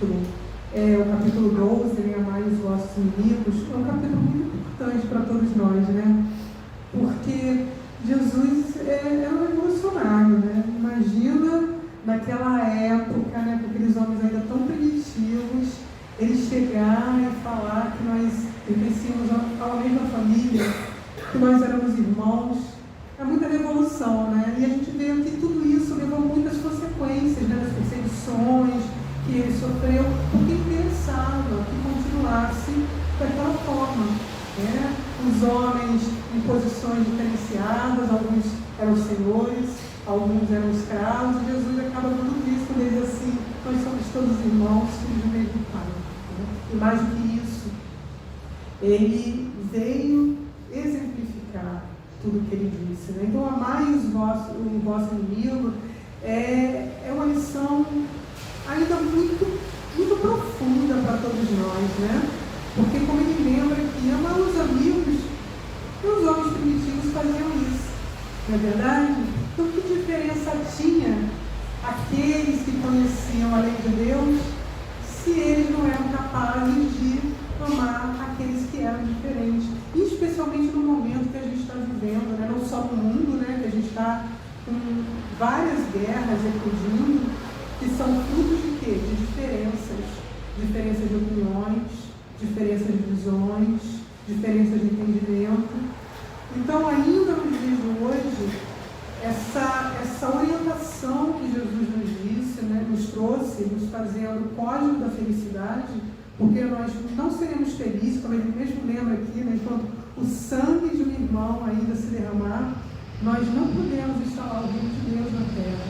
O capítulo 12, né, Amai os vossos inimigos, é um capítulo muito importante para todos nós, né? Porque Jesus é um revolucionário, né? Imagina naquela época, né, com aqueles homens ainda tão primitivos, eles chegarem e falar que nós pertencíamos a uma mesma família, que nós éramos irmãos. É muita revolução, né? E a gente vê que tudo isso levou muitas consequências, né, das perseguições que ele sofreu, porque interessava que continuasse daquela forma, né? Os homens em posições diferenciadas, alguns eram senhores, alguns eram escravos, e Jesus acaba dando isso, quando ele diz assim: nós somos todos irmãos, filhos do mesmo Pai. Né? E mais do que isso, ele veio exemplificar tudo o que ele disse. Né? Então, amai o vosso inimigo é uma lição ainda muito, muito profunda para todos nós, né? Porque, como ele lembra que amar os amigos, os homens primitivos faziam isso, não é verdade? Então, que diferença tinha aqueles que conheciam a lei de Deus se eles não eram capazes de amar aqueles que eram diferentes? E especialmente no momento que a gente está vivendo, né? Não só no mundo, né? Que a gente está com várias guerras eclodindo, que são frutos de quê? De diferenças. Diferenças de opiniões, diferenças de visões, diferenças de entendimento. Então, ainda nos dias de hoje, essa orientação que Jesus nos disse, né, nos trouxe, nos fazendo o código da felicidade, porque nós não seremos felizes, como ele mesmo lembra aqui, né, enquanto o sangue de um irmão ainda se derramar, nós não podemos instalar o reino de Deus na terra.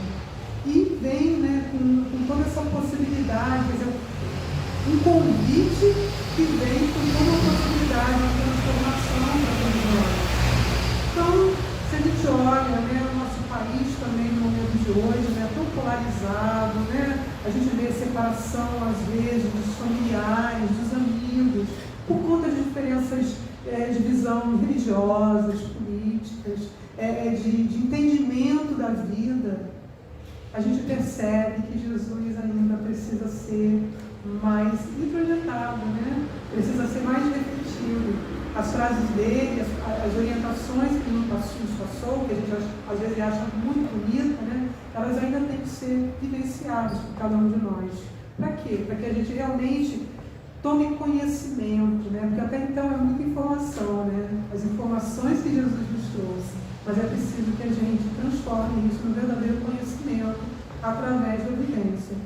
E vem, né, com toda essa possibilidade, quer dizer, um convite que vem com toda a possibilidade de transformação para todos nós. Então, se a gente olha, né, o nosso país também no momento de hoje, né, tão polarizado, né, a gente vê a separação, às vezes, dos familiares, dos amigos, por conta de diferenças de visão religiosas, políticas, de entendimento da vida. A gente percebe que Jesus ainda precisa ser mais introjetado, né? Precisa ser mais refletido. As frases dele, as orientações que nos passou, que a gente às vezes acha muito bonita, né? Elas ainda têm que ser vivenciadas por cada um de nós. Para quê? Para que a gente realmente tome conhecimento, né? Porque até então é muita informação, né? As informações que Jesus nos trouxe. Mas é preciso que a gente transforme isso no verdadeiro conhecimento através da vivência.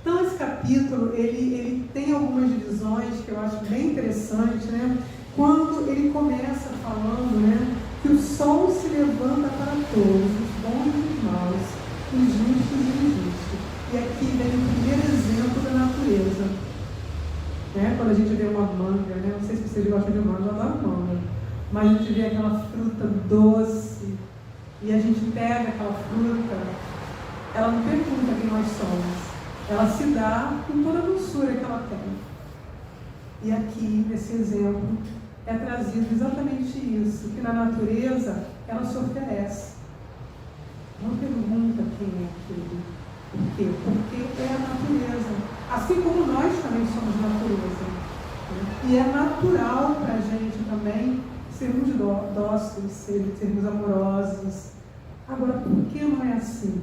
Então, esse capítulo, ele tem algumas divisões que eu acho bem interessantes, né? Quando ele começa falando, né, que o sol se levanta para todos, os bons e os maus, os justos e os injustos. E aqui vem o primeiro exemplo da natureza. Né? Quando a gente vê uma manga, né? Não sei se vocês gostam de manga, eu adoro manga. Mas a gente vê aquela fruta doce e a gente pega aquela fruta, ela não pergunta quem nós somos, ela se dá com toda a doçura que ela tem. E aqui, nesse exemplo, é trazido exatamente isso, que na natureza ela se oferece. Não pergunta quem é aquele. Por quê? Porque é a natureza. Assim como nós também somos natureza. E é natural para a gente também sermos dóceis, sermos amorosos. Agora, por que não é assim?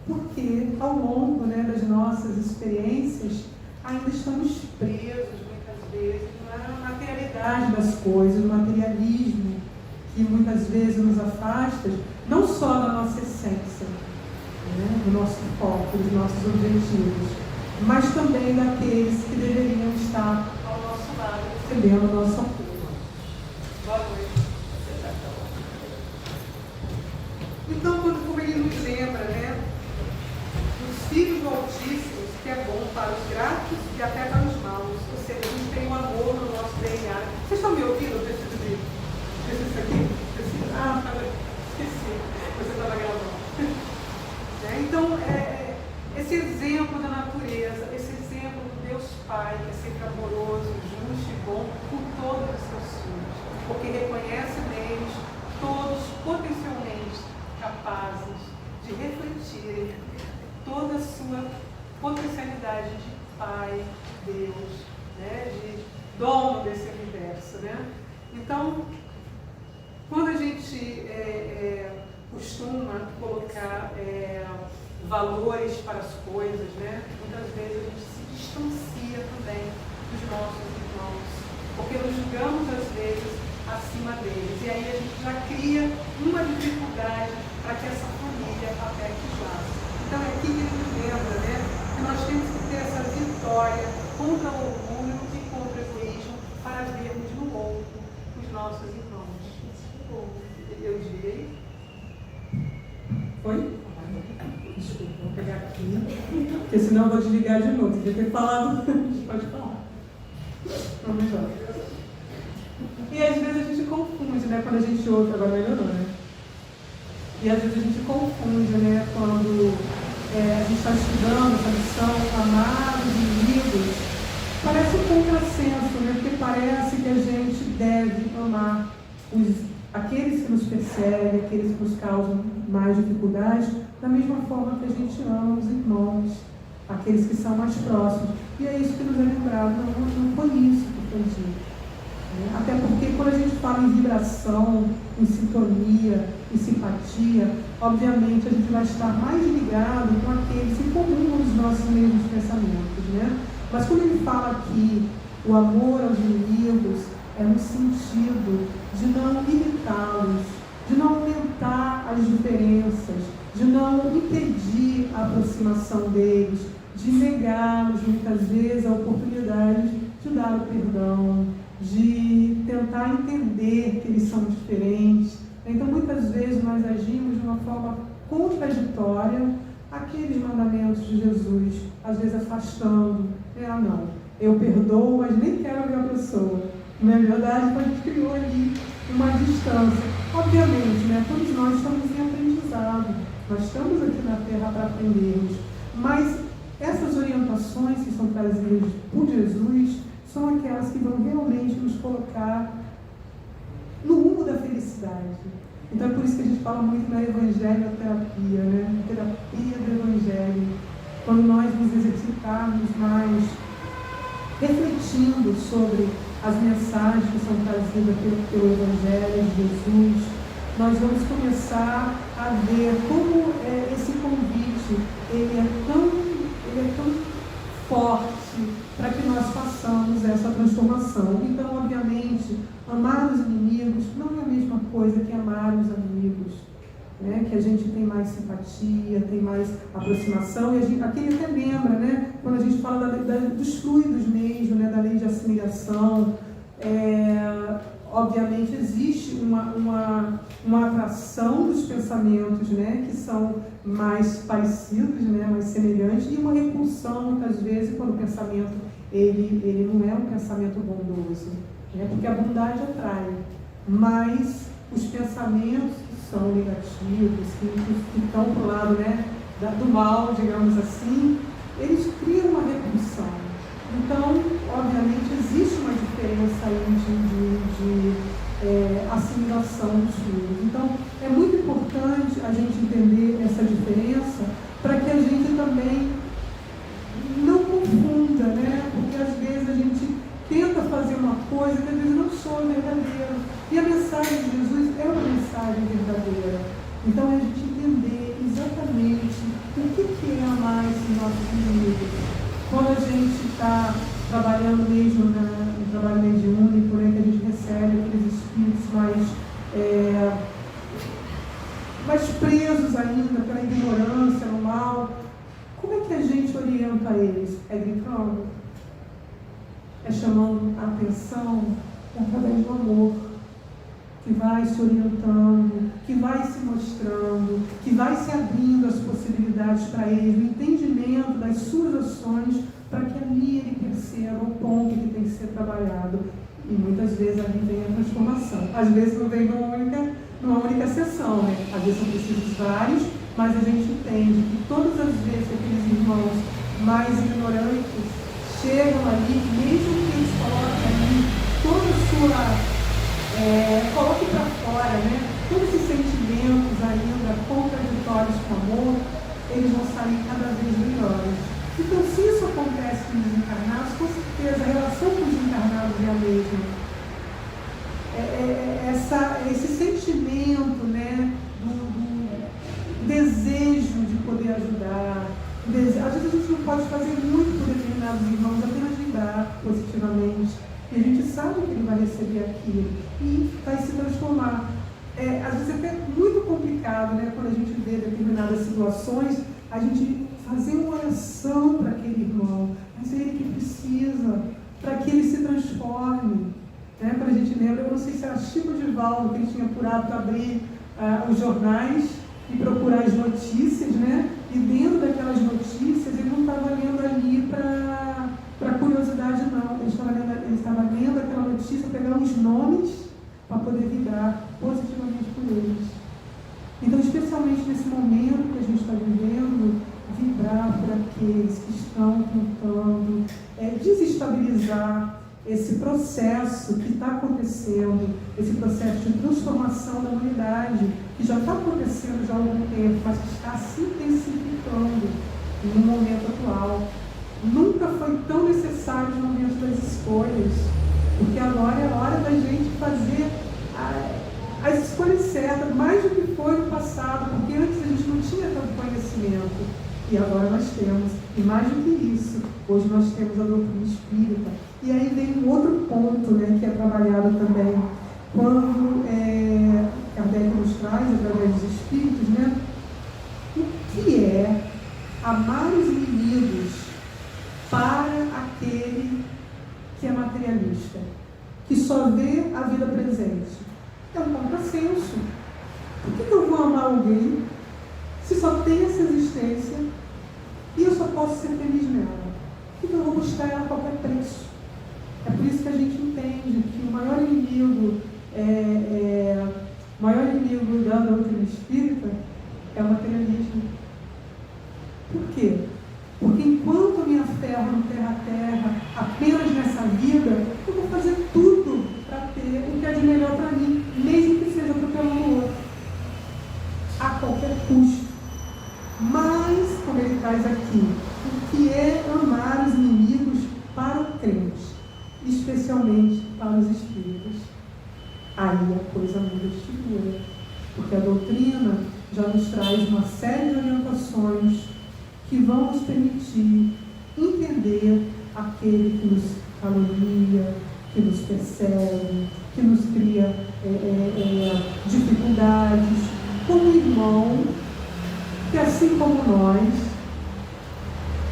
Porque ao longo, né, das nossas experiências, ainda estamos presos, muitas vezes, na materialidade das coisas, no materialismo, que muitas vezes nos afasta, não só da nossa essência, né, do nosso foco, dos nossos objetivos, mas também daqueles que deveriam estar ao nosso lado, recebendo o nosso apoio. Boa noite. Então, como ele nos lembra, né, dos filhos do Altíssimo, que é bom para os gratos e até para os maus, ou seja, a gente tem um amor no nosso DNA. Vocês estão me ouvindo? Eu preciso disso aqui? Esqueci, você estava gravando. Então, esse exemplo da natureza, esse exemplo do Deus Pai, que é sempre amoroso, justo e bom por todos os seus filhos, porque reconhece neles todos potencialmente capazes de refletirem toda a sua potencialidade identidade de Pai, Deus, né? De dono desse universo, né? Então, quando a gente costuma colocar valores para as coisas, né? Muitas vezes a gente se distancia também dos nossos irmãos, porque nos julgamos às vezes acima deles, e aí a gente já cria uma dificuldade para que essa família apegue os laços. Então é aqui que ele nos lembra, né? Que nós temos que ter essa vitória contra o orgulho e contra o egoísmo para vermos no outro os nossos irmãos. Eu direi? Foi? Desculpa, vou pegar aqui, porque senão eu vou desligar de novo. Você devia ter falado, pode falar. Vamos lá. E às vezes a gente confunde, né? Quando a gente ouve, agora melhorou, né? E às vezes a gente confunde, né? Quando a gente está estudando essa lição, amar os inimigos, parece um contrassenso, né? Porque parece que a gente deve amar aqueles que nos perseguem, aqueles que nos causam mais dificuldades, da mesma forma que a gente ama os irmãos, aqueles que são mais próximos. E é isso que nos é lembrado, não foi isso que foi dito. Até porque quando a gente fala em vibração, em sintonia, em simpatia, obviamente a gente vai estar mais ligado com aqueles que comungam os nossos mesmos pensamentos, né? Mas quando ele fala aqui o amor aos inimigos, é no sentido de não limitá-los, de não aumentar as diferenças, de não impedir a aproximação deles, de negá-los muitas vezes a oportunidade de dar o perdão, de tentar entender que eles são diferentes. Então muitas vezes nós agimos de uma forma contraditória àqueles mandamentos de Jesus, às vezes afastando. Não, eu perdoo, mas nem quero ver a pessoa. Não é verdade? Então a gente criou ali uma distância. Obviamente, né, todos nós estamos em aprendizado, nós estamos aqui na Terra para aprendermos, mas essas orientações que são trazidas por Jesus são aquelas que vão realmente nos colocar no rumo da felicidade. Então é por isso que a gente fala muito na evangelioterapia, né? Na terapia do evangelho. Quando nós nos exercitarmos mais refletindo sobre as mensagens que são trazidas pelo evangelho de Jesus, nós vamos começar a ver como esse convite ele é tão forte para que nós façamos essa transformação. Então, obviamente, amar os inimigos não é a mesma coisa que amar os amigos, né? Que a gente tem mais simpatia, tem mais aproximação, e aqui ele até lembra, né? Quando a gente fala dos fluidos mesmo, né? Da lei de assimilação, obviamente existe uma atração dos pensamentos, né, que são mais parecidos, né, mais semelhantes, e uma repulsão, muitas vezes, quando o pensamento ele não é um pensamento bondoso, né, porque a bondade atrai, mas os pensamentos que são negativos, que estão para o lado, né, do mal, digamos assim, eles criam uma repulsão. Então, obviamente, existe uma diferença aí de assimilação dos fluidos. Então, é muito importante a gente entender essa diferença para que a gente também não confunda, né? Porque às vezes a gente tenta fazer uma coisa que às vezes não soa verdadeira. E a mensagem de Jesus é uma mensagem verdadeira. Então, é a gente entender exatamente o que é amar esses nossos inimigos. Quando a gente está trabalhando mesmo no trabalho mediúnico, né, que a gente recebe aqueles espíritos mais presos ainda pela ignorância, no mal, como é que a gente orienta eles? É gritando? É chamando a atenção? Através do amor, que vai se orientando, que vai se mostrando, que vai se abrindo as possibilidades para ele, o entendimento das suas ações, para que ali ele perceba o ponto que tem que ser trabalhado. E muitas vezes ali vem a transformação. Às vezes não vem numa única sessão, né? Às vezes são precisos vários, mas a gente entende que todas as vezes que aqueles irmãos mais ignorantes chegam ali, mesmo que eles coloquem ali toda a sua coloque para fora, né? Todos esses sentimentos ainda contraditórios com o amor, eles vão sair cada vez melhores. Então, se isso acontece com os encarnados, com certeza a relação com os encarnados é a mesma. Esse sentimento, né, do desejo de poder ajudar. Às vezes a gente não pode fazer muito por determinados irmãos, apenas lembrar positivamente. E a gente sabe que ele vai receber aquilo e vai se transformar. Às vezes é até muito complicado, né, quando a gente vê determinadas situações, a gente fazer uma oração para aquele irmão, mas é ele que precisa, para que ele se transforme. Né? Quando a gente lembra, eu não sei se era Chico Divaldo que ele tinha por hábito abrir os jornais e procurar as notícias, né? E dentro daquelas notícias ele não estava lendo ali para curiosidade, não. Ele estava lendo aquela notícia, pegar os nomes para poder vibrar positivamente por eles. Então, especialmente nesse momento que a gente está vivendo, vibrar por aqueles que estão tentando desestabilizar esse processo que está acontecendo, esse processo de transformação da humanidade, que já está acontecendo já há algum tempo, mas que está se intensificando no momento atual. Nunca foi tão necessário no momento das escolhas, porque agora é a hora da gente fazer as escolhas certas, mais do que foi no passado, porque antes a gente não tinha tanto conhecimento. E agora nós temos, e mais do que isso, hoje nós temos a doutrina espírita. E aí vem um outro ponto, né, que é trabalhado também, quando Kardec nos traz, através dos espíritos, né, o que é amar os inimigos para aquele que é materialista, que só vê a vida presente. É um contrassenso. Por que eu vou amar alguém se só tem essa existência e eu só posso ser feliz nela? Então eu vou buscar ela a qualquer preço. É por isso que a gente entende que o maior inimigo da doutrina espírita é o materialismo. Por quê? Porque enquanto eu me aferro no terra-terra, apenas nessa vida, eu vou fazer tudo para ter o que é de melhor para mim, mesmo que seja atropelando o outro, a qualquer custo. Mas, como ele traz aqui, o que é amar os inimigos para o crente, especialmente para os espíritos? Aí a coisa muda de figura, porque a doutrina já nos traz uma série de orientações que vão nos permitir entender aquele que nos calunia, que nos persegue, que nos cria dificuldades, como irmão que, assim como nós,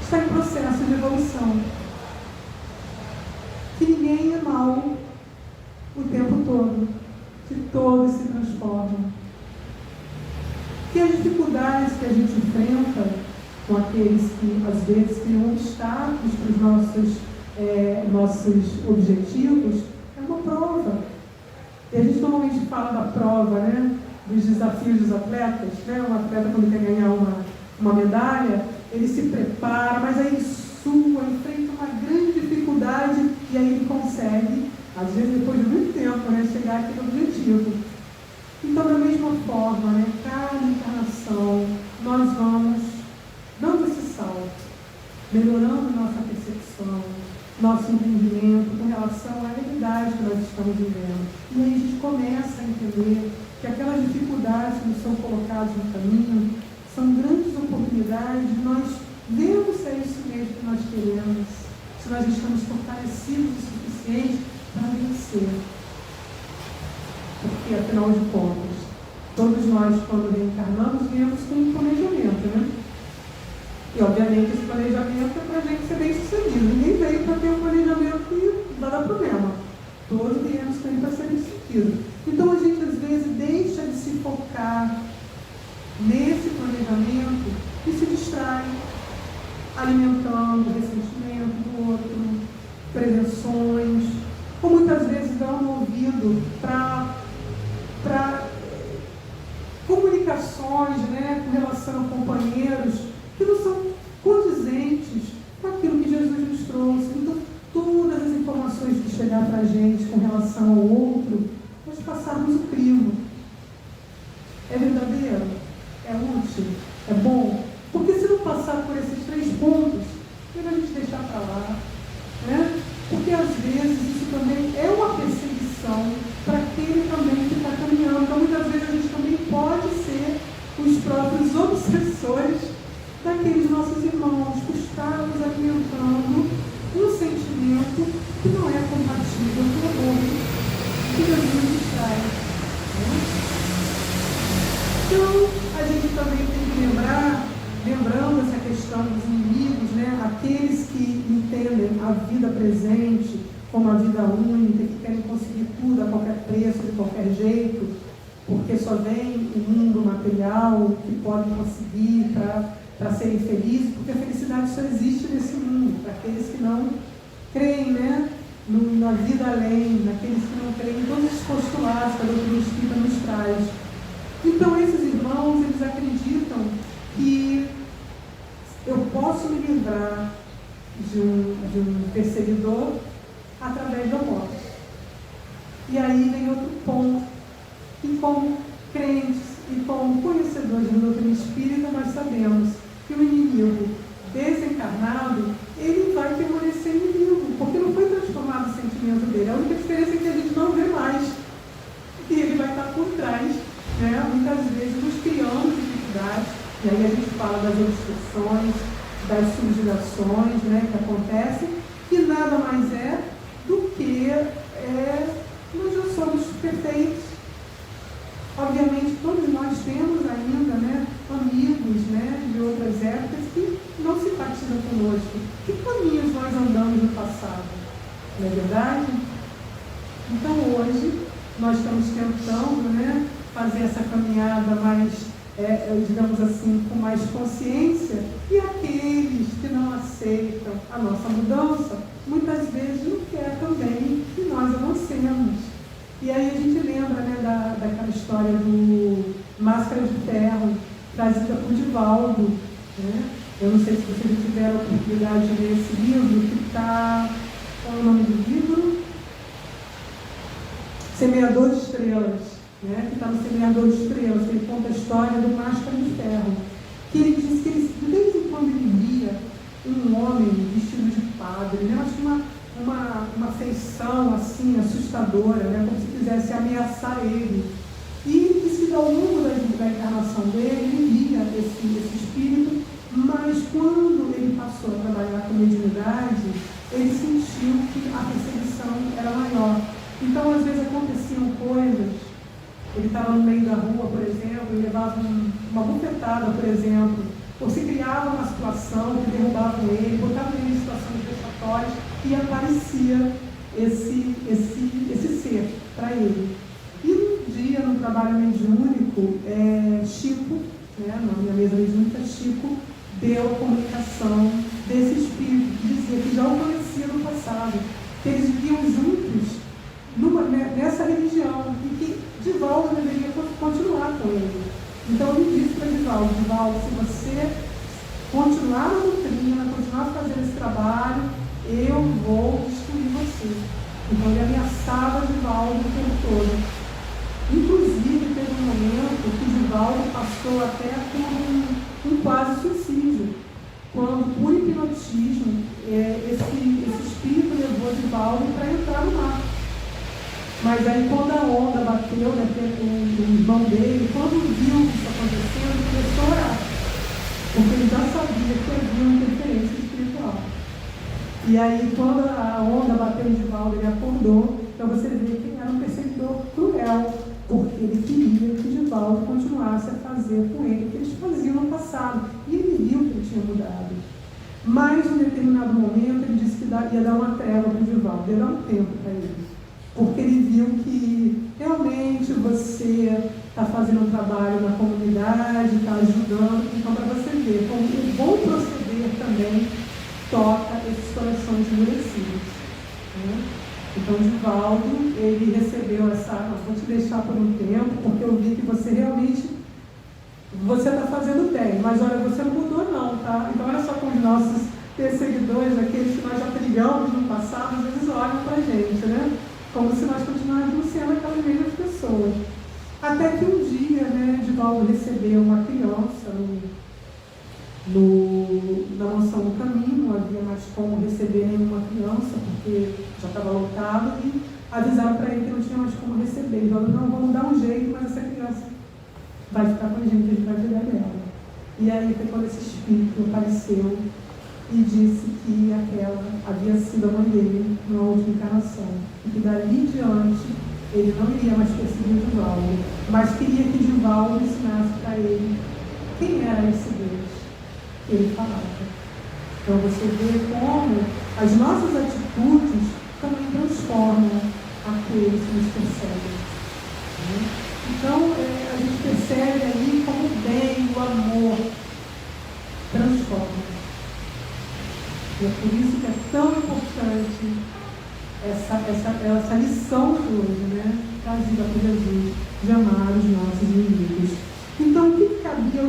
está em processo de evolução. Que ninguém é mau o tempo todo, que todos se transformam. Que as dificuldades que a gente enfrenta com aqueles que, às vezes, criam obstáculos para os nossos objetivos, é uma prova. E a gente normalmente fala da prova, né? Dos desafios dos atletas, né? Um atleta, quando quer ganhar uma medalha, ele se prepara, mas aí ele sua, enfrenta uma grande dificuldade e aí ele consegue, às vezes depois de muito tempo, né, chegar àquele objetivo. Então, da mesma forma, né, cada encarnação, nós vamos dando esse salto, melhorando nossa percepção, nosso entendimento com relação à realidade que nós estamos vivendo. E aí a gente começa a entender que aquelas dificuldades que nos são colocadas no caminho são grandes oportunidades de nós vermos se é isso mesmo que nós queremos, se nós estamos fortalecidos o suficiente para vencer. Porque, afinal de contas, todos nós, quando reencarnamos, viemos com um planejamento, né? E, obviamente, esse planejamento é para a gente ser bem sucedido. Ninguém veio para ter um planejamento que vai dar problema. Todos viemos com ele para ser bem sucedido. Então, a gente, às vezes, deixa de se focar nesse planejamento e se distrai, alimentando o ressentimento do outro, prevenções, ou muitas vezes dando ouvido para comunicações, né, com relação a companheiros que não são condizentes com aquilo que Jesus nos trouxe. Então, todas as informações que chegar para a gente com relação ao outro, nós passarmos o crivo. É verdadeiro? É útil? É bom? Porque se não passar por esses 3 pontos, falar, né? Porque às vezes isso também é uma perseguição para aquele também que está caminhando. Então muitas vezes a gente também pode ser os próprios obsessores daqueles nossos irmãos, que estamos alimentando um sentimento que não é compatível com o amor que Jesus nos traz, né? Então, a gente também tem que lembrar, lembrando essa questão dos inimigos, né? Aqueles que entendem a vida presente como a vida única, que querem conseguir tudo a qualquer preço, de qualquer jeito, porque só vem o mundo material que podem conseguir para serem felizes, porque a felicidade só existe nesse mundo, para aqueles que não creem, né, na vida além, naqueles que não creem em todos os postulados que a doutrina espírita nos traz. Então esses irmãos, eles acreditam que eu posso me livrar de um perseguidor através da morte. E aí vem outro ponto, e como crentes e como conhecedores da doutrina espírita, nós sabemos que o inimigo desencarnado, ele vai permanecer inimigo, porque não foi transformado o sentimento dele. A única diferença é que a gente não vê mais, e ele vai estar por trás, né? Muitas vezes nos criando dificuldades, e aí a gente fala das obstruções, das subjugações, né, que acontecem, que nada mais é do que nós já somos perfeitos. Obviamente, todos nós temos ainda, né, amigos, né, de outras épocas que não simpatizam conosco. Que caminhos nós andamos no passado? Não é verdade? Então, hoje, nós estamos tentando, né, fazer essa caminhada mais, digamos assim, com mais consciência, e aqueles que não aceitam a nossa mudança, muitas vezes não querem também que nós avancemos. E aí a gente lembra, né, daquela história do Máscara de Ferro, trazida por Divaldo, né? Eu não sei se vocês tiveram a oportunidade de ler esse livro, que está... Qual é o nome do livro? Semeador de Estrelas, né? Que está no Semeador de Estrelas, ele conta a história do Máscara de Ferro, que ele disse que ele, de vez em quando ele via um homem vestido de padre, né? Acho que uma feição assim, assustadora, né? Como se quisesse ameaçar ele. E disse que ao longo da encarnação dele, ele via esse espírito, mas quando ele passou a trabalhar com mediunidade, ele sentiu que a perseguição era maior. Então, às vezes aconteciam coisas, ele estava no meio da rua, por exemplo, e levava uma bufetada, por exemplo, ou se criava uma situação que derrubavam ele, botavam ele em situações vexatórias, e aparecia esse ser para ele. E um dia, no trabalho mediúnico, Chico, né, na minha mesa mediúnica, Chico deu a comunicação desse espírito, que dizia que já o conhecia no passado, que eles viviam juntos nessa religião, e que Divaldo deveria continuar com ele. Então ele disse para Divaldo: se você continuar na doutrina, continuar fazendo esse trabalho, eu vou destruir você. Então ele ameaçava Divaldo o tempo todo. Inclusive teve um momento que Divaldo passou até por um quase suicídio, quando por hipnotismo esse espírito levou Divaldo para entrar no mar. Mas aí quando a onda bateu, né, o irmão dele, quando viu isso acontecendo, ele começou a orar, porque ele já sabia que havia uma interferência espiritual. E aí quando a onda bateu em Divaldo, ele acordou. Então você vê que ele era um perseguidor cruel, porque ele queria que Divaldo continuasse a fazer com ele o que eles faziam no passado. E ele viu que ele tinha mudado. Mas em determinado momento ele disse que ia dar uma trégua para Divaldo, ia dar um tempo para ele. Porque ele viu que realmente você está fazendo um trabalho na comunidade, está ajudando. Então, para você ver como o bom proceder também toca esses corações endurecidos, né? Então, Divaldo, ele recebeu vou te deixar por um tempo, porque eu vi que você realmente, você está fazendo bem, mas olha, você não mudou não, tá? Então, olha só como os nossos perseguidores, aqueles que nós já brigamos no passado, às vezes olham para a gente, né? Como se nós continuássemos sendo aquelas mesmas pessoas. Até que um dia, né, Divaldo recebeu uma criança na mansão do caminho, não havia mais como receber nenhuma criança, porque já estava lotado, e avisaram para ele que não tinha mais como receber. Ele falou, não, vamos dar um jeito, mas essa criança vai ficar com a gente, a gente vai cuidar dela. E aí foi quando esse espírito apareceu e disse que aquela havia sido a mãe dele numa outra encarnação. E que dali em diante ele não iria mais perseguir o Divaldo, mas queria que Divaldo ensinasse para ele quem era esse Deus que ele falava. Então você vê como as nossas atitudes também transformam aqueles que nos perseguem. Então a gente percebe ali como o bem, o amor transforma. E é por isso que é tão importante essa lição de hoje, né? Trazida por Jesus, de amar os nossos inimigos. Então, o que cabia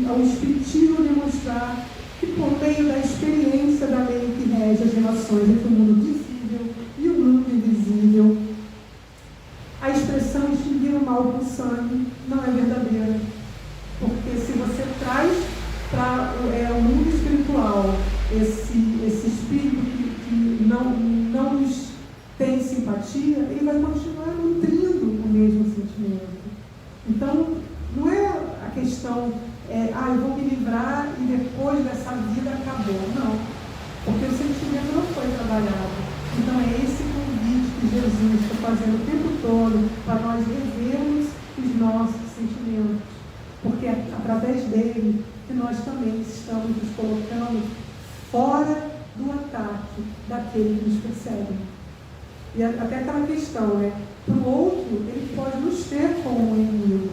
ao Espiritismo demonstrar que, por meio da experiência da lei que rege as relações entre o mundo visível e o mundo invisível, a expressão extinguir o mal com sangue não é verdadeira. Porque se você traz para o mundo espiritual esse espírito que não nos tem simpatia, ele vai continuar nutrindo o mesmo sentimento. Então, não é a questão, eu vou me livrar e depois dessa vida acabou. Não, porque o sentimento não foi trabalhado. Então é esse convite que Jesus está fazendo o tempo todo para nós revermos os nossos sentimentos. Porque é através dele que nós também estamos nos colocando fora do ataque daquele que nos persegue. E até aquela questão, né? Para o outro, ele pode nos ter como inimigo,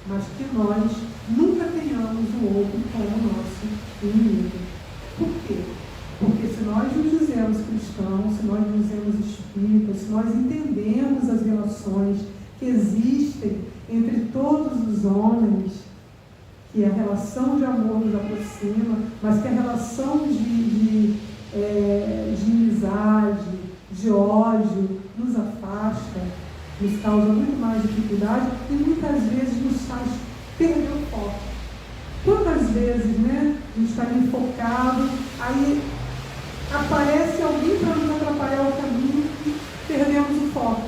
mas que nós nunca tenhamos o outro como nosso inimigo. Por quê? Porque se nós nos dizemos cristãos, se nós nos dizemos espíritas, se nós entendemos as relações que existem entre todos os homens, que a relação de amor nos aproxima, mas que a relação de amizade, de ódio, nos afasta, nos causa muito mais dificuldade e muitas vezes nos faz perder o foco. Quantas vezes, né, a gente está ali focado, aí aparece alguém para nos atrapalhar o caminho e perdemos o foco.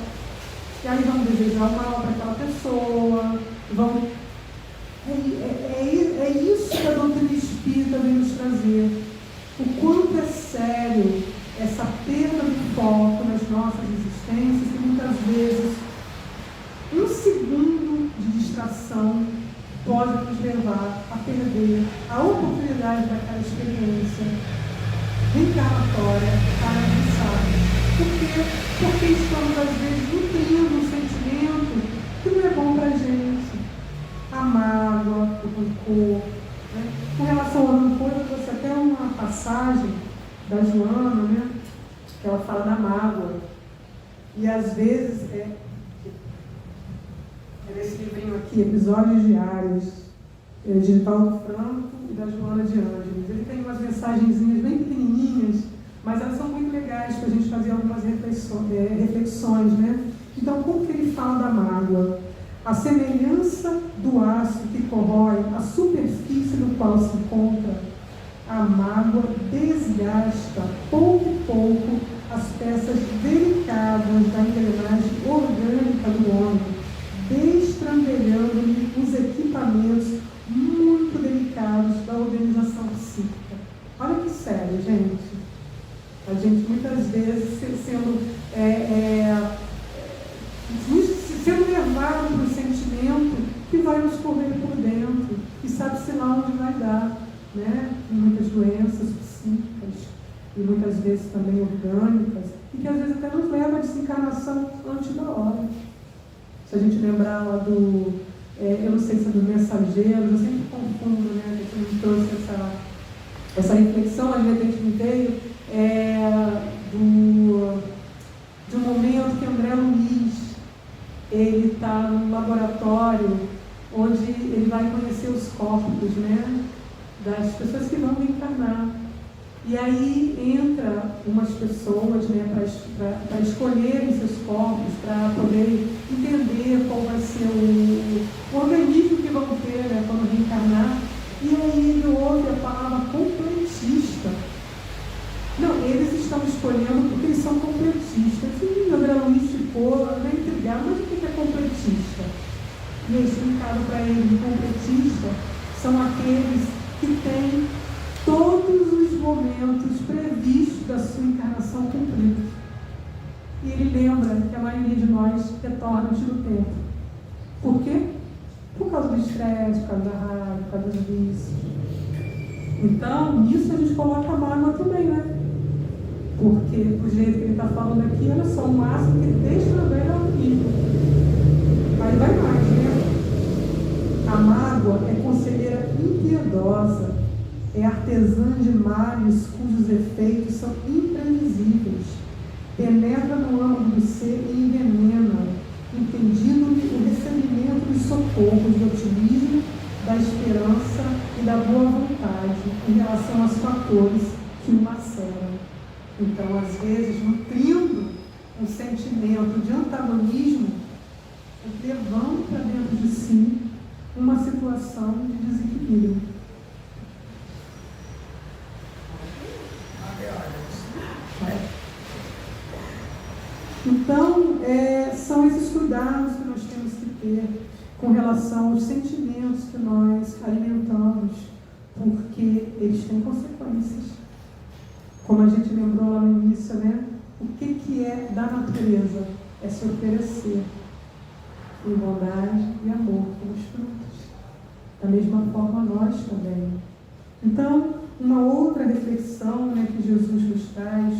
E aí vamos desejar o mal para aquela pessoa, vamos... É isso que a doutrina espírita vem nos trazer. O quanto é sério essa perda de foco nas nossas existências, que muitas vezes um segundo de distração pode nos levar a perder a oportunidade daquela experiência reencarnatória para avançar. Por quê? Porque estamos, às vezes, nutrindo um sentimento que não é bom para a gente. A mágoa, o rancor. Né? Com relação ao rancor, eu trouxe até uma passagem da Joana, né? Que ela fala da mágoa. E às vezes, é nesse livrinho aqui, Episódios Diários, de Paulo Franco e da Joana de Ângeles. Ele tem umas mensagenzinhas bem pequenininhas, mas elas são muito legais para a gente fazer algumas reflexões, né? Então, como que ele fala da mágoa? A semelhança do aço que corrói a superfície do qual se encontra, a mágoa desgasta pouco a pouco as peças delicadas da engrenagem orgânica do homem, destrambelhando-lhe os equipamentos muito delicados da organização psíquica. Olha que sério, gente. A gente muitas vezes sendo levado para o sentimento que vai nos correr por dentro e sabe-se lá onde vai dar, né? Muitas doenças psíquicas e muitas vezes também orgânicas e que às vezes até nos leva à desencarnação antes da hora. Se a gente lembrar lá do, eu não sei se é do Mensageiros, eu sempre confundo, né? Que me trouxe essa reflexão, a gente me veio de um momento que André Luiz ele está num laboratório onde ele vai conhecer os corpos, né, das pessoas que vão reencarnar. E aí entra umas pessoas, né, para escolherem seus corpos, para poder entender qual vai ser o organismo que vão ter, né, quando reencarnar. E aí ele ouve a palavra completista. Não, escolhendo porque eles são completistas. E o André Luiz ficou intrigado, mas o que é completista? E eu explicado para ele, completista são aqueles que têm todos os momentos previstos da sua encarnação cumpridos. E ele lembra que a maioria de nós retorna antes do tempo. Por quê? Por causa do estresse, por causa da raiva, por causa dos vícios. Então, nisso a gente coloca a mágoa também, né? Porque, do jeito que ele está falando aqui, olha só, o máximo que deixa na velha é horrível. Aí vai mais, né? A mágoa é conselheira impiedosa, é artesã de males cujos efeitos são imprevisíveis, penetra no âmago do ser e envenena, impedindo-lhe o recebimento dos socorros, do otimismo, da esperança e da boa vontade em relação aos fatores que o maceram. Então, às vezes, nutrindo um sentimento de antagonismo, levando para dentro de si uma situação de desequilíbrio. Então, são esses cuidados que nós temos que ter com relação aos sentimentos que nós alimentamos, porque eles têm consequências. Como a gente lembrou lá no início, né? O que é da natureza? É se oferecer em bondade e amor pelos frutos. Da mesma forma, nós também. Então, uma outra reflexão, né, que Jesus nos traz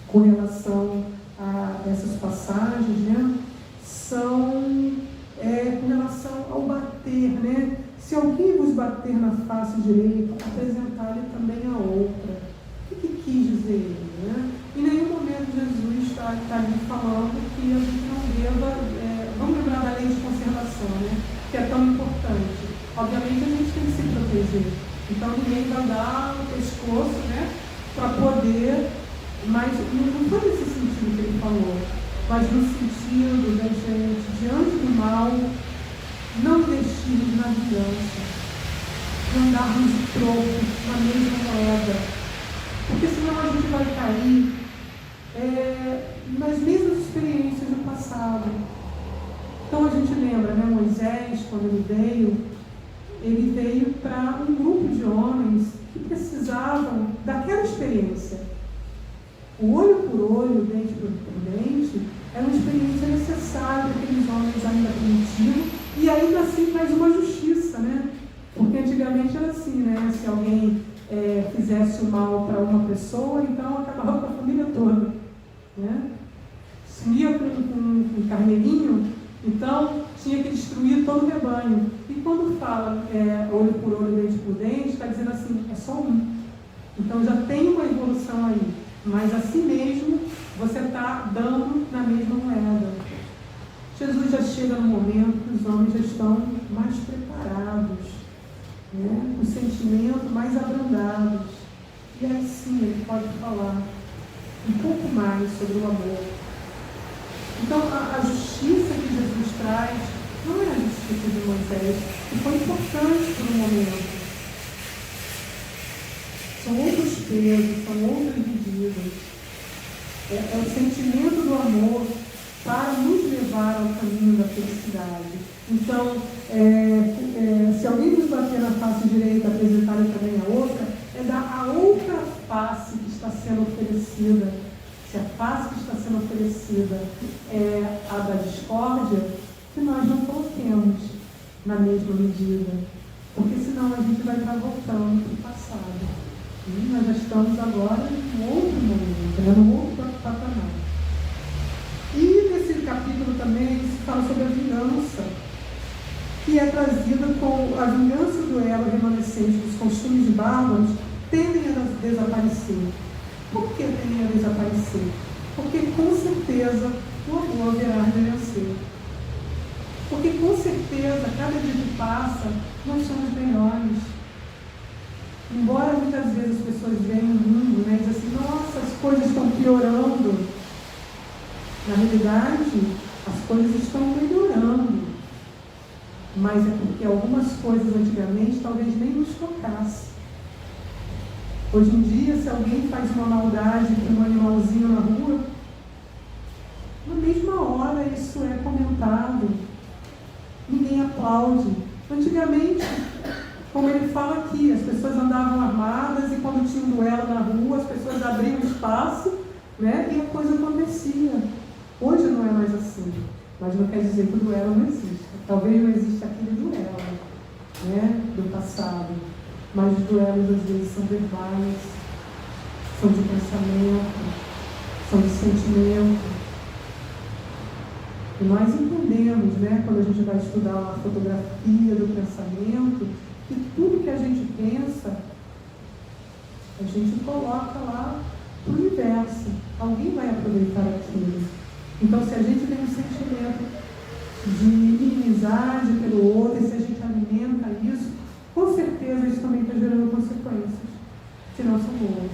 com relação a essas passagens, né, são com relação ao bater, né? Se alguém vos bater na face direita, apresentar-lhe também a outra. O que quis dizer ele, né? Em nenhum momento Jesus está ali falando que a gente não deva, vamos lembrar da lei de conservação, né? Que é tão importante. Obviamente a gente tem que se proteger. Então ninguém vai dar o pescoço, né? Para poder, mas não foi nesse sentido que ele falou, mas no sentido da gente, diante do mal, não investirmos na vingança, não darmos de troco na mesma moeda, porque senão a gente vai cair nas mesmas experiências do passado. Então a gente lembra, né, Moisés, quando ele veio para um grupo de homens que precisavam daquela experiência. O olho por olho, dente por dente, era uma experiência necessária para aqueles homens ainda primitivos, e ainda assim faz uma justiça, né? Porque antigamente era assim, né? Se alguém fizesse o mal para uma pessoa, então acabava com a família toda, né? Sumia com um carneirinho, então tinha que destruir todo o rebanho. E quando fala olho por olho, dente por dente, está dizendo assim, é só um. Então já tem uma evolução aí. Mas assim mesmo, você está dando na mesma moeda. Jesus já chega no momento que os homens já estão mais preparados, né? Com sentimento mais abrandados. E aí sim ele pode falar um pouco mais sobre o amor. Então a justiça que Jesus traz não é a justiça de Moisés, que foi importante por um momento. São outros pesos, são outras medidas. É o sentimento do amor para nos levar ao caminho da felicidade. Então, se alguém nos bater na face direita, apresentar-lhe também a outra, é dar a outra face que está sendo oferecida. Se a face que está sendo oferecida é a da discórdia, que nós não coloquemos na mesma medida. Porque senão a gente vai estar voltando para o passado. E nós já estamos agora em outro momento, num outro patamar. E nesse capítulo também se fala sobre a vingança, que é trazida com a vingança do elo remanescente dos costumes bárbaros tendem a desaparecer. Por que tendem a desaparecer? Porque com certeza o amor haverá de vencer. Porque com certeza, cada dia que passa, nós somos melhores. Embora muitas vezes as pessoas vejam o mundo, né, e dizem assim, nossa, as coisas estão piorando. Na realidade, as coisas estão melhorando. Mas é porque algumas coisas antigamente talvez nem nos tocassem. Hoje em dia, se alguém faz uma maldade para um animal aplaude. Antigamente, como ele fala aqui, as pessoas andavam armadas e quando tinha um duelo na rua, as pessoas abriam espaço, né, e a coisa acontecia. Hoje não é mais assim, mas não quer dizer que o duelo não existe. Talvez não exista aquele duelo, né, do passado, mas os duelos às vezes são verbais, são de pensamento, são de sentimento. E nós entendemos, né, quando a gente vai estudar a fotografia do pensamento, que tudo que a gente pensa, a gente coloca lá para o universo. Alguém vai aproveitar aquilo. Então, se a gente tem um sentimento de inimizade pelo outro, e se a gente alimenta isso, com certeza isso também está gerando consequências, se não são boas.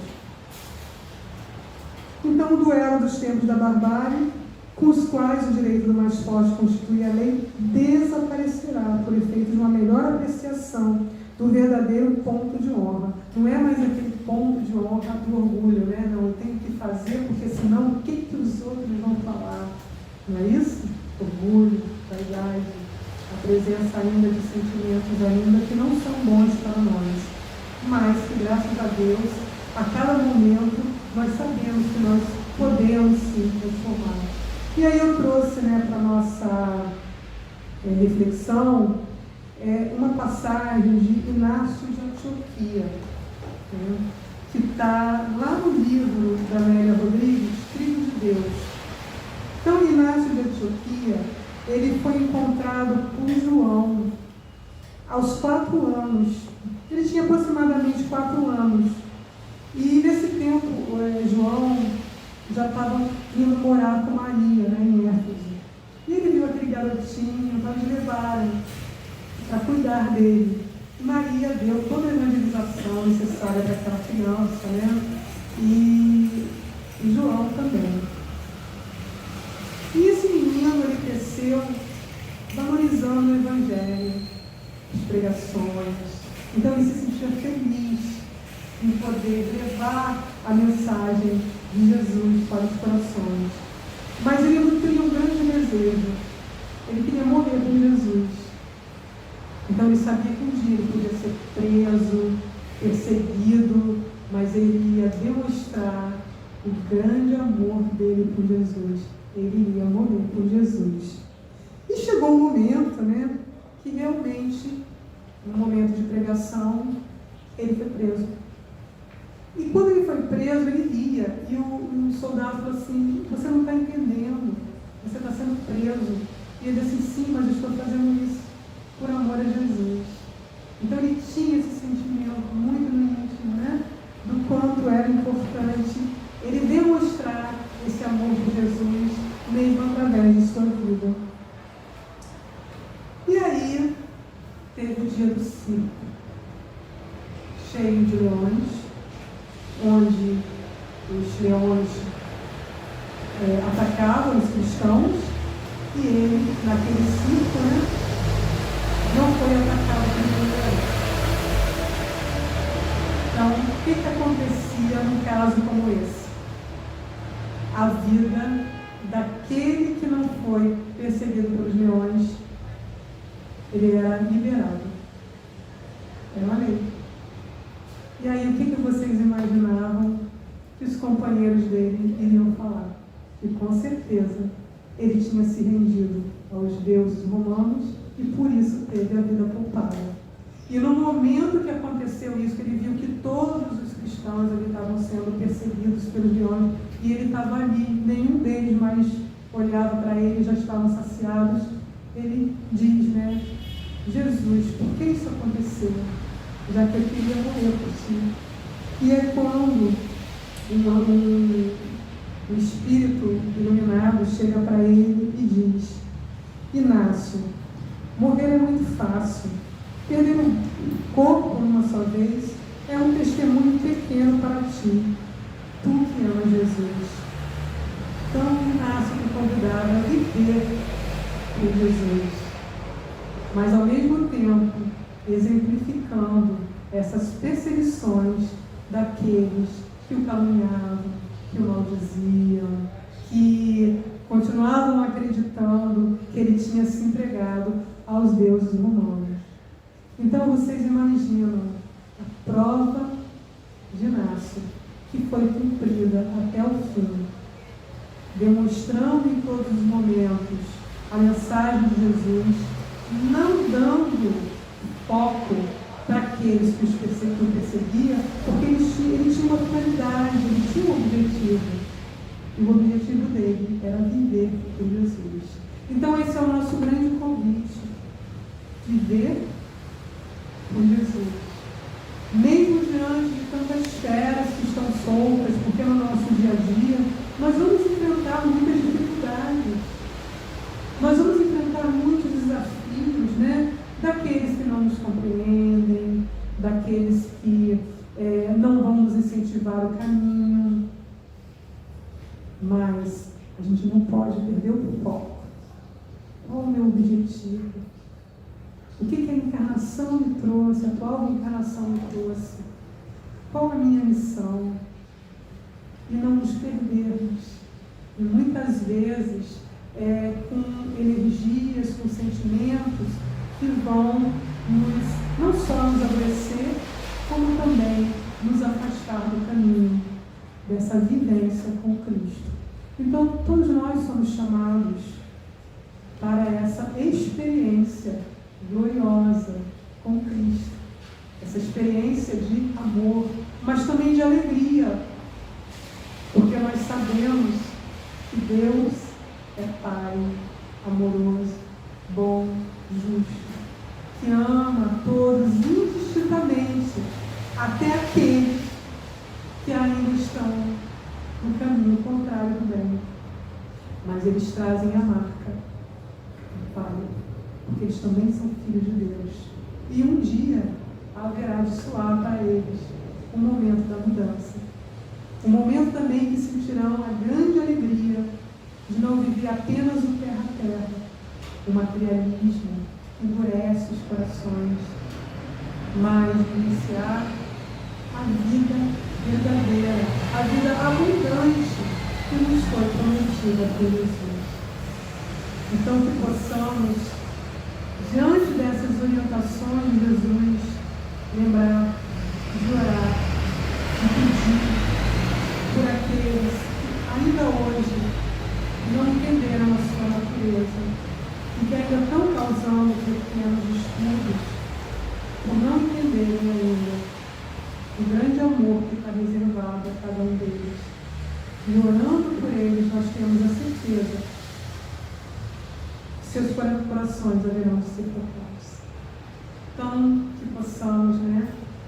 Então, o duelo dos tempos da barbárie, com os quais o direito do mais forte constitui a lei, desaparecerá por efeito de uma melhor apreciação do verdadeiro ponto de honra. Não é mais aquele ponto de honra do orgulho, né? Não, eu tenho que fazer, porque senão o que os outros vão falar? Não é isso? Orgulho, vaidade, a presença ainda de sentimentos ainda que não são bons para nós, mas que, graças a Deus, a cada momento nós sabemos que nós podemos sim transformar. E aí eu trouxe, né, para a nossa reflexão uma passagem de Inácio de Antioquia, né, que está lá no livro da Amélia Rodrigues, Trigo de Deus. Então, Inácio de Antioquia, ele foi encontrado por João aos 4 anos. Ele tinha aproximadamente 4 anos. E nesse tempo, João já estava indo morar com Maria, né, em Éfeso. E ele viu aquele garotinho, então eles levaram para cuidar dele. E Maria deu toda a evangelização necessária para aquela criança, né? E João também. E esse menino, ele cresceu valorizando o Evangelho, as pregações. Então ele se sentia feliz em poder levar a mensagem de Jesus para os corações. Mas ele nutria um grande desejo. Ele queria morrer por Jesus. Então ele sabia que um dia ele podia ser preso, perseguido, mas ele ia demonstrar o grande amor dele por Jesus. Ele iria morrer por Jesus. E chegou um momento, né, que realmente, no momento de pregação, ele foi preso. E quando ele foi preso, ele ia, e o soldado falou assim: você não está entendendo, você está sendo preso. E ele disse assim: sim, mas eu estou fazendo isso por amor a Jesus. Então ele tinha esse sentimento muito no íntimo, né, do quanto era importante ele demonstrar esse amor por Jesus, mesmo através de sua vida. E aí, teve o dia do circo, cheio de leões, onde os leões atacavam os cristãos, e ele, naquele circo, né, não foi atacado por nenhum leão. Então, o que acontecia num caso como esse? A vida daquele que não foi perseguido pelos leões, ele era liberado. Era uma lei. E aí, o que vocês imaginavam que os companheiros dele iriam falar? E com certeza, ele tinha se rendido aos deuses romanos e por isso teve a vida poupada. E no momento que aconteceu isso, que ele viu que todos os cristãos ali estavam sendo perseguidos pelos leões, e ele estava ali, nenhum deles mais olhava para ele, já estavam saciados, ele diz, né: Jesus, por que isso aconteceu? Já que eu queria morrer por ti. E é quando um espírito iluminado chega para ele e diz: Inácio, morrer é muito fácil. Perder um corpo numa só vez é um testemunho pequeno para ti. Tu que amas Jesus. Então, Inácio me convidava a viver por Jesus, mas ao mesmo tempo exemplificando essas perseguições daqueles que o caluniavam, que o maldiziam, que continuavam acreditando que ele tinha se entregado aos deuses romanos. Então vocês imaginam a prova de Inácio, que foi cumprida até o fim, demonstrando em todos os momentos a mensagem de Jesus, não dando foco para aqueles que o perseguiam, porque ele tinha uma finalidade, ele tinha um objetivo. E o objetivo dele era viver com Jesus. Então esse é o nosso grande convite. Viver com Jesus. Mesmo diante de tantas feras que estão soltas, porque no nosso dia a dia, nós vamos enfrentar muitas dificuldades. Nós vamos enfrentar muitos desafios, né? Daqueles que não nos compreendem, daqueles que não vão nos incentivar o caminho. Mas a gente não pode perder o foco. Qual o meu objetivo? O que a encarnação me trouxe, a atual encarnação me trouxe? Qual a minha missão? E não nos perdermos. E muitas vezes, com energias, com sentimentos que vão não só nos adoecer, como também nos afastar do caminho dessa vivência com Cristo. Então, todos nós somos chamados para essa experiência gloriosa com Cristo. Essa experiência de amor, mas também de alegria. Porque nós sabemos que Deus é Pai amoroso, bom, justo, que ama todos indistintamente, até aqueles que ainda estão no caminho contrário do bem. Mas eles trazem a marca do Pai, porque eles também são filhos de Deus. E um dia haverá de soar para eles o momento da mudança. Um momento também que sentirão a grande alegria de não viver apenas o terra a terra. O materialismo endurece os corações, mas iniciar a vida verdadeira, a vida abundante que nos foi prometida por Jesus. Então que possamos, diante dessas orientações de Jesus, lembrar de orar, de pedir por aqueles que ainda hoje não entenderam a sua natureza e que ainda estão causando pequenos distúrbios por não entenderem ainda o grande amor que está reservado a cada um deles. E orando por eles, nós temos a certeza que seus corações haverão de ser tocados. Então, que possamos,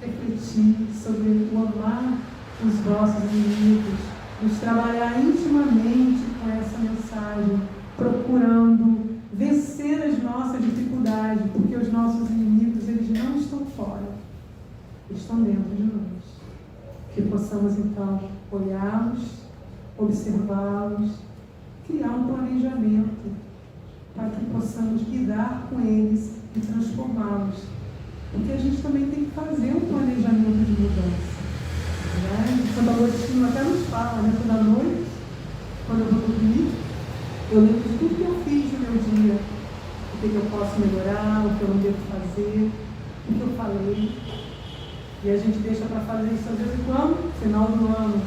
refletir sobre o amar os nossos inimigos, nos trabalhar intimamente com essa mensagem, procurando vencer as nossas dificuldades, porque os nossos inimigos, eles não estão fora, eles estão dentro de nós. Que possamos, então, olhá-los, observá-los, criar um planejamento para que possamos lidar com eles e transformá-los. Porque a gente também tem que fazer um planejamento de mudança. Santo Agostinho até nos fala, toda noite, quando eu vou dormir, eu lembro de tudo que eu fiz no meu dia, o que eu posso melhorar, o que eu não devo fazer, o que eu falei. E a gente deixa para fazer isso às vezes quando? Final do ano.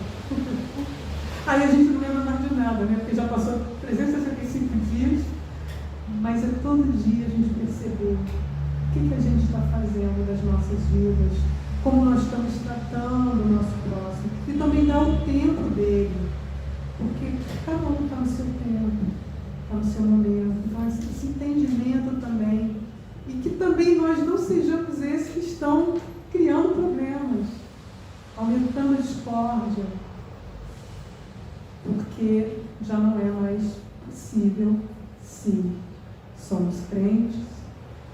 Aí a gente não lembra mais de nada, porque já passou 365 dias, mas é todo dia a gente perceber o que a gente está fazendo das nossas vidas, como nós estamos tratando o nosso próximo, e também dar o tempo dele, porque cada um está no seu tempo, está no seu momento. Então esse entendimento também, e que também nós não sejamos esses que estão criando problemas, aumentando a discórdia, porque já não é mais possível, se somos crentes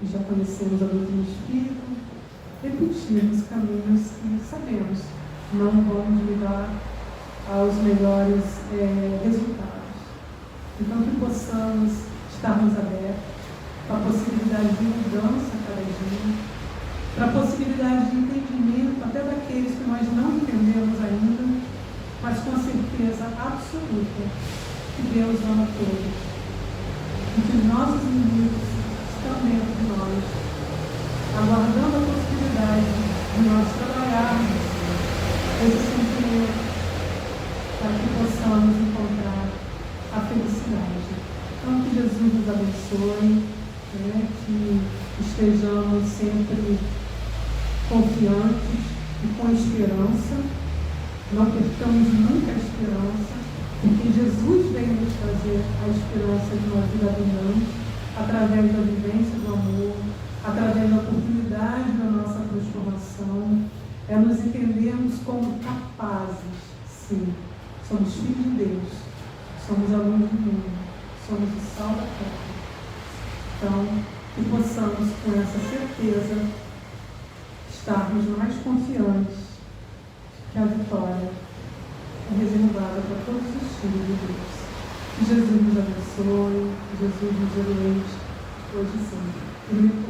e já conhecemos a doutrina espírita, repetirmos caminhos que sabemos não vamos levar aos melhores resultados. Então que possamos estarmos abertos para a possibilidade de mudança a cada dia, para a possibilidade de entendimento até daqueles que nós não entendemos ainda, mas com certeza absoluta que Deus ama todos. E que os nossos inimigos estão dentro de nós, aguardando a possibilidade de nós trabalharmos esse sentimento para que possamos encontrar a felicidade. Então, que Jesus nos abençoe, né? Que estejamos sempre confiantes e com esperança, não percamos nunca a esperança, porque Jesus vem nos trazer a esperança de uma vida abundante, através da vivência do amor, através da oportunidade da nossa transformação, nos entendermos como capazes, sim, somos filhos de Deus, somos alunos do mundo, somos o sal da terra. Então, que possamos, com essa certeza, estarmos mais confiantes que a vitória é reservada para todos os filhos de Deus. Que Jesus nos abençoe, que Jesus nos oriente hoje e sempre.